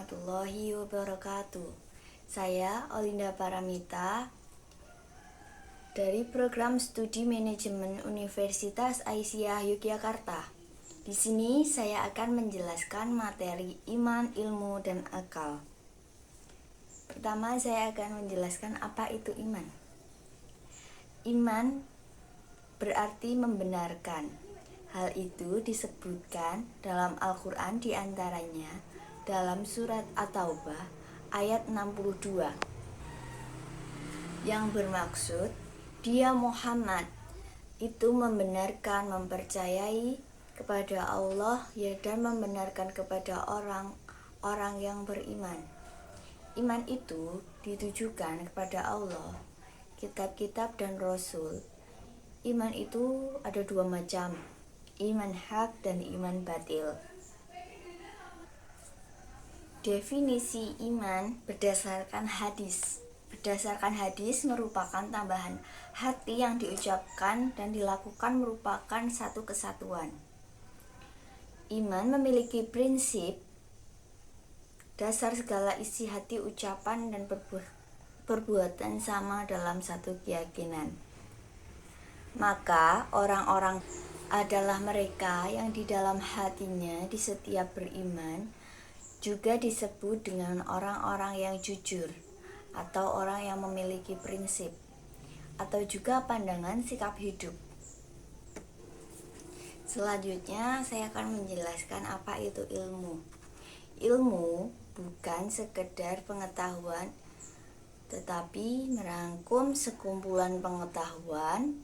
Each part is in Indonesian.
warahmatullahi wabarakatuh. Saya Olinda Paramita dari Program Studi Manajemen Universitas Aisyah Yogyakarta. Di sini saya akan menjelaskan materi iman, ilmu, dan akal. Pertama, saya akan menjelaskan apa itu iman. Iman berarti membenarkan. Hal itu disebutkan dalam Al-Quran, diantaranya dalam surat At-Taubah ayat 62 yang bermaksud dia Muhammad itu membenarkan, mempercayai kepada Allah dan membenarkan kepada orang-orang yang beriman. Iman itu ditujukan kepada Allah, kitab-kitab dan Rasul. Iman itu ada dua macam, iman hak dan iman batil. Definisi iman berdasarkan hadis. Berdasarkan hadis merupakan tambahan hati yang diucapkan dan dilakukan merupakan satu kesatuan. Iman memiliki prinsip dasar segala isi hati, ucapan, dan perbuatan sama dalam satu keyakinan. Maka orang-orang adalah mereka yang di dalam hatinya di setiap beriman juga disebut dengan orang-orang yang jujur atau orang yang memiliki prinsip atau juga pandangan sikap hidup. Selanjutnya saya akan menjelaskan apa itu ilmu. Ilmu bukan sekedar pengetahuan, tetapi merangkum sekumpulan pengetahuan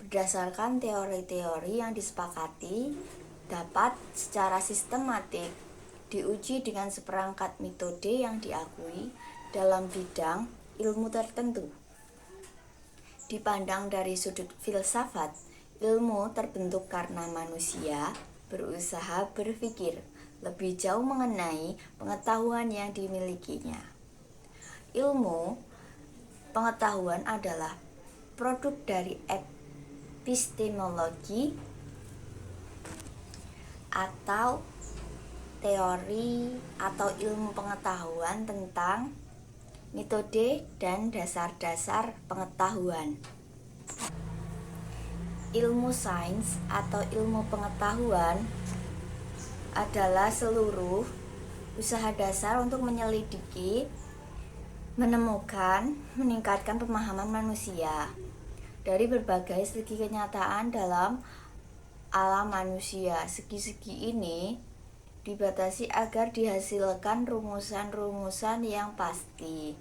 berdasarkan teori-teori yang disepakati dapat secara sistematik diuji dengan seperangkat metode yang diakui dalam bidang ilmu tertentu. Dipandang dari sudut filsafat, ilmu terbentuk karena manusia berusaha berpikir lebih jauh mengenai pengetahuan yang dimilikinya. Ilmu pengetahuan adalah produk dari epistemologi atau teori atau ilmu pengetahuan tentang metode dan dasar-dasar pengetahuan. Ilmu sains atau ilmu pengetahuan adalah seluruh usaha dasar untuk menyelidiki, menemukan, meningkatkan pemahaman manusia dari berbagai segi kenyataan dalam alam manusia. Segi-segi ini dibatasi agar dihasilkan rumusan-rumusan yang pasti.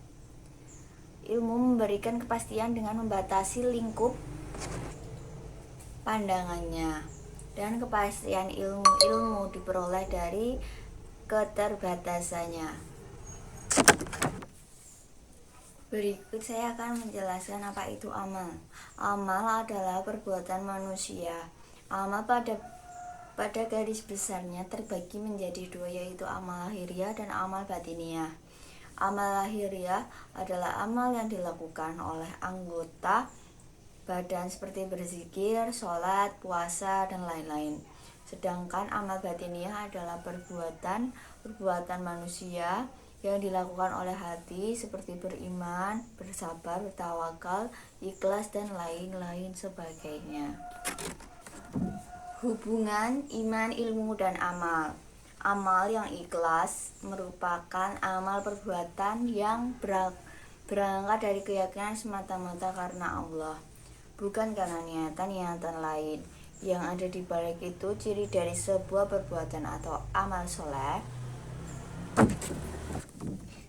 Ilmu memberikan kepastian dengan membatasi lingkup pandangannya, dan kepastian ilmu diperoleh dari keterbatasannya. Berikut saya akan menjelaskan apa itu amal. Amal adalah perbuatan manusia. Amal pada garis besarnya terbagi menjadi dua, yaitu amal lahiriah dan amal batiniah. Amal lahiriah adalah amal yang dilakukan oleh anggota badan seperti berzikir, sholat, puasa, dan lain-lain. Sedangkan amal batiniah adalah perbuatan manusia yang dilakukan oleh hati seperti beriman, bersabar, bertawakal, ikhlas, dan lain-lain sebagainya. Hubungan iman, ilmu, dan amal. Amal yang ikhlas merupakan amal perbuatan yang berangkat dari keyakinan semata-mata karena Allah, bukan karena niatan lain. Yang ada di balik itu ciri dari sebuah perbuatan atau amal soleh.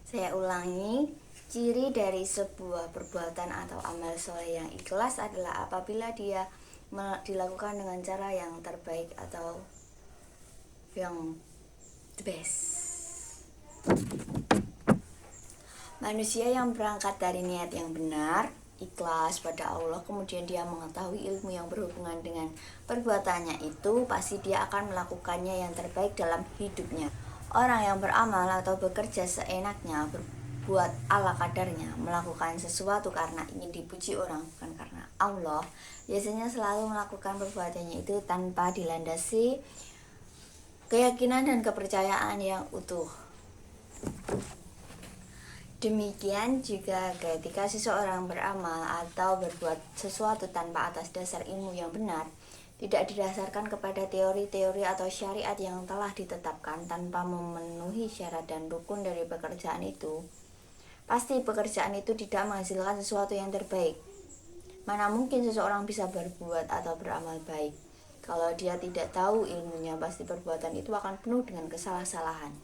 Saya ulangi, ciri dari sebuah perbuatan atau amal soleh yang ikhlas adalah apabila dia dilakukan dengan cara yang terbaik atau yang the best. Manusia yang berangkat dari niat yang benar, ikhlas pada Allah, kemudian dia mengetahui ilmu yang berhubungan dengan perbuatannya itu, pasti dia akan melakukannya yang terbaik dalam hidupnya. Orang yang beramal atau bekerja seenaknya, berbuat ala kadarnya, melakukan sesuatu karena ingin dipuji orang bukan karena Allah, biasanya selalu melakukan perbuatannya itu tanpa dilandasi keyakinan dan kepercayaan yang utuh. Demikian juga ketika seseorang beramal atau berbuat sesuatu tanpa atas dasar ilmu yang benar, tidak didasarkan kepada teori-teori atau syariat yang telah ditetapkan tanpa memenuhi syarat dan rukun dari pekerjaan itu, pasti pekerjaan itu tidak menghasilkan sesuatu yang terbaik. Mana mungkin seseorang bisa berbuat atau beramal baik kalau dia tidak tahu ilmunya? Pasti perbuatan itu akan penuh dengan kesalah-salahan.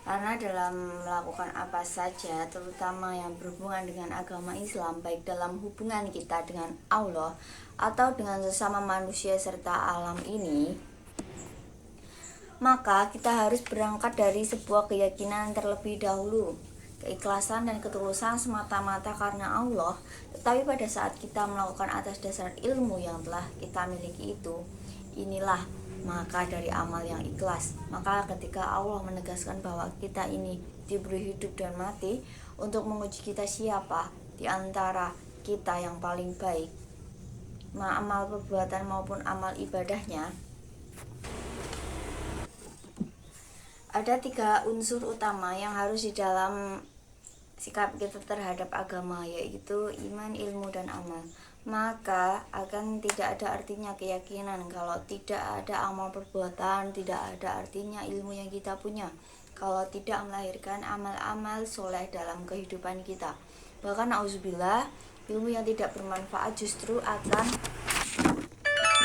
Karena dalam melakukan apa saja, terutama yang berhubungan dengan agama Islam, baik dalam hubungan kita dengan Allah atau dengan sesama manusia serta alam ini, maka kita harus berangkat dari sebuah keyakinan terlebih dahulu, keikhlasan dan ketulusan semata-mata karena Allah. Tetapi pada saat kita melakukan atas dasar ilmu yang telah kita miliki itu, inilah maka dari amal yang ikhlas. Maka ketika Allah menegaskan bahwa kita ini diberi hidup dan mati untuk menguji kita siapa di antara kita yang paling baik, amal perbuatan maupun amal ibadahnya, ada 3 unsur utama yang harus di dalam sikap kita terhadap agama, yaitu iman, ilmu, dan amal. Maka akan tidak ada artinya keyakinan kalau tidak ada amal perbuatan, tidak ada artinya ilmu yang kita punya kalau tidak melahirkan amal-amal soleh dalam kehidupan kita. Bahkan auzubillah, ilmu yang tidak bermanfaat justru akan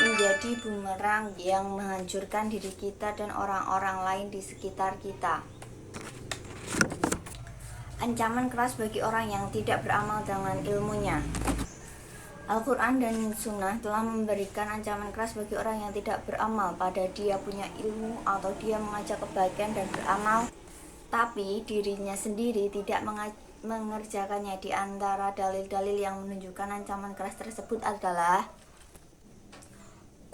menjadi bumerang yang menghancurkan diri kita dan orang-orang lain di sekitar kita. Ancaman keras bagi orang yang tidak beramal dengan ilmunya. Al-Quran dan Sunnah telah memberikan ancaman keras bagi orang yang tidak beramal pada dia punya ilmu atau dia mengajak kebaikan dan beramal, tapi dirinya sendiri tidak mengerjakannya. Di antara dalil-dalil yang menunjukkan ancaman keras tersebut adalah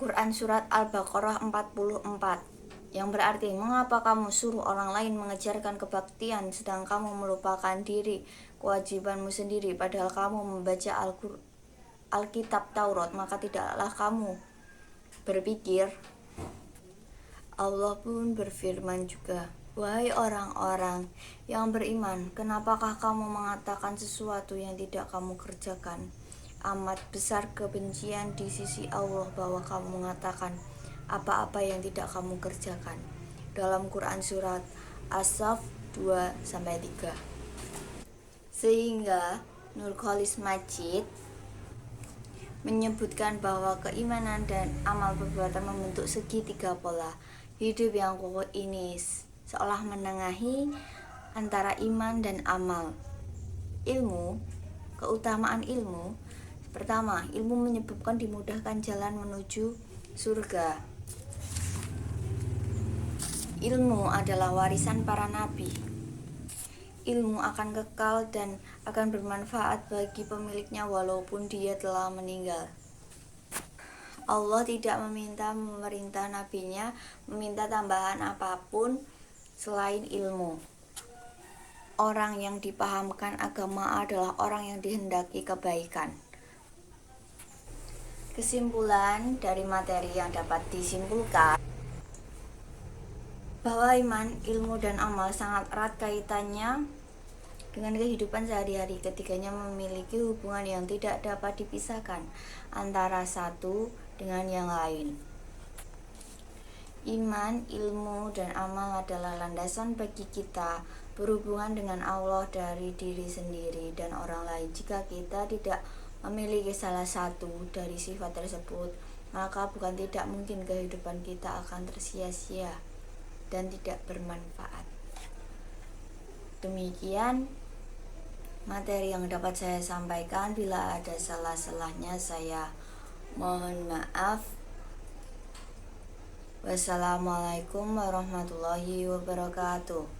Quran Surat Al-Baqarah 44, yang berarti, mengapa kamu suruh orang lain mengejarkan kebaktian sedang kamu melupakan diri kewajibanmu sendiri, padahal kamu membaca Alkitab Taurat, maka tidaklah kamu berpikir. Allah pun berfirman juga, wahai orang-orang yang beriman, kenapakah kamu mengatakan sesuatu yang tidak kamu kerjakan? Amat besar kebencian di sisi Allah bahwa kamu mengatakan apa-apa yang tidak kamu kerjakan. Dalam Quran Surat As-Saff 2-3. Sehingga Nurkholis Majid menyebutkan bahwa keimanan dan amal perbuatan membentuk segitiga pola hidup yang kokoh ini, seolah menengahi antara iman dan amal. Ilmu, keutamaan ilmu. Pertama, ilmu menyebabkan dimudahkan jalan menuju surga. Ilmu adalah warisan para nabi. Ilmu akan kekal dan akan bermanfaat bagi pemiliknya walaupun dia telah meninggal. Allah tidak memerintah nabinya meminta tambahan apapun selain ilmu. Orang yang dipahamkan agama adalah orang yang dihendaki kebaikan. Kesimpulan dari materi yang dapat disimpulkan bahwa iman, ilmu, dan amal sangat erat kaitannya dengan kehidupan sehari-hari. Ketiganya memiliki hubungan yang tidak dapat dipisahkan antara satu dengan yang lain. Iman, ilmu, dan amal adalah landasan bagi kita berhubungan dengan Allah dari diri sendiri dan orang lain. Jika kita tidak memiliki salah satu dari sifat tersebut, maka bukan tidak mungkin kehidupan kita akan tersia-sia dan tidak bermanfaat. Demikian materi yang dapat saya sampaikan. Bila ada salah-salahnya, saya mohon maaf. Wassalamualaikum warahmatullahi wabarakatuh.